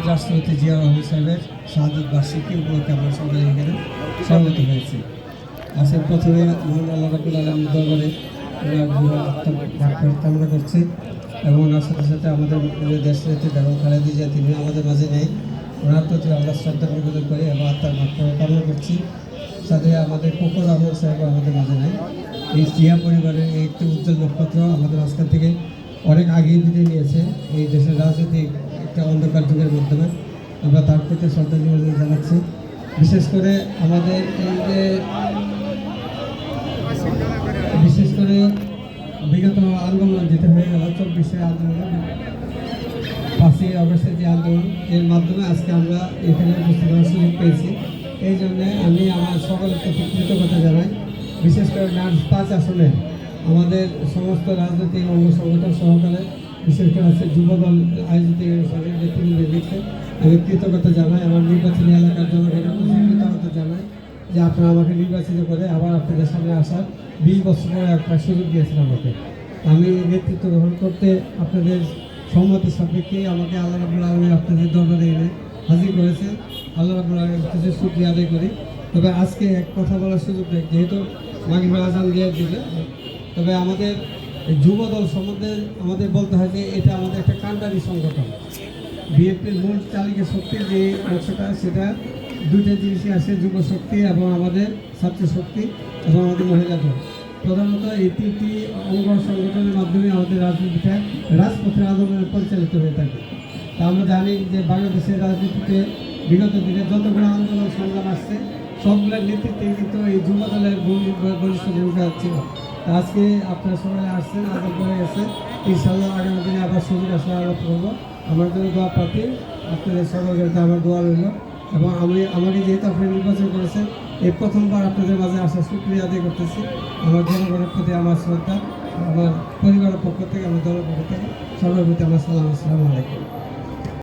শহীদ রাষ্ট্রপতি জিয়া রহমান সাহেবের শাহাদত বার্ষিকী উপলক্ষে আমরা সবাই এখানে সমবেত হয়েছি। আসলে প্রথমে মহান আল্লাহ রাব্বুল আলামিনের দরবারে কামনা করছি এবং ওনার সাথে সাথে আমাদের দেশের বেগম খালেদা জিয়া তিনি আমাদের মাঝে নেই, ওনার প্রতি আমরা শ্রদ্ধা নিবেদন করি এবং আত্মার মাত্রা কামনা করছি। সাথে আমাদের কোকর রহমান সাহেব আমাদের মাঝে নেই। এই জিয়া পরিবারের এই একটি উজ্জ্বল নক্ষত্র আমাদের মাঝখান থেকে অনেক আগেই বিদায় নিয়েছে এই দেশের রাজনৈতিক একটা অন্ধকার যুগের মাধ্যমে। আমরা তার প্রতি শ্রদ্ধা নিবেদন জানাচ্ছি। বিশেষ করে আমাদের এই যে বিগত আন্দোলন যেটা হয়ে গেল 24শে আন্দোলন, 5ই আগস্টের যে আন্দোলন, এর মাধ্যমে আজকে আমরা এখানে উপস্থিত হওয়ার সুযোগ পেয়েছি। এই জন্যে আমি আমার সকলের প্রতি কৃতজ্ঞতা জানাই। বিশেষ করে নার্স 5 আসনে আমাদের সমস্ত রাজনৈতিক অঙ্গ সংগঠন সহকারে, বিশেষ করে আছে যুবদল আয়োজিত নেতৃত্বে আমি কৃতজ্ঞতা জানাই। আমার নির্বাচনী এলাকার জনগণের প্রতি কৃতজ্ঞতা জানাই যে আপনারা আমাকে নির্বাচিত করে আবার আপনাদের সামনে আসার 20 বছর পরে একটা সুযোগ দিয়েছেন আমাকে। আমি নেতৃত্ব গ্রহণ করতে আপনাদের সম্মতি সাপেক্ষে আমাকে আল্লাহ রাব্বুল আলামিন আপনাদের দরবারে এনে হাজির করেছে। আল্লাহ রাব্বুল আলামিনের কাছে শুকরিয়া আদায় করি। তবে আজকে এক কথা বলার সুযোগ নেই, যেহেতু মাগরিবের আযান দিয়ে দিলে, তবে আমাদের যুবদল সম্বন্ধে আমাদের বলতে হয় যে এটা আমাদের একটা কাণ্ডারি সংগঠন। বিএনপির মূল চালিকা শক্তির যে অংশটা, সেটা দুইটা জিনিসই আসে, যুব শক্তি এবং আমাদের ছাত্র শক্তি এবং আমাদের মহিলা দল। প্রধানত এই 3টি অঙ্গ সংগঠনের মাধ্যমে আমাদের রাজনীতিটা রাজপথের আন্দোলনে পরিচালিত হয়ে থাকে। তা আমরা জানি যে বাংলাদেশের রাজনীতিতে বিগত দিনে যতগুলো আন্দোলন সংগ্রাম আসছে সবগুলোর নেতৃত্বে কিন্তু এই যুব দলের বলিষ্ঠ ভূমিকা ছিল। আজকে আপনারা সবাই আসছেন, আদান করে গেছেন। ইনশাআল্লাহ আগামী দিনে আবার সুযোগ আসলে আলাপ করবো। আমার জন্য দোয়া প্রার্থী, আপনাদের সবার কাছে আমার দোয়া রইল। এবং আমাকে যেহেতু আপনি নির্বাচন করেছেন, এই প্রথমবার আপনাদের মাঝে আসার শুকরিয়া আদায় করতেছি। আমার জনগণের প্রতি আমার শ্রদ্ধা, আমার পরিবারের পক্ষ থেকে, আমার দলের পক্ষ থেকে সবার প্রতি আমার সালাম। আসসালামু আলাইকুম।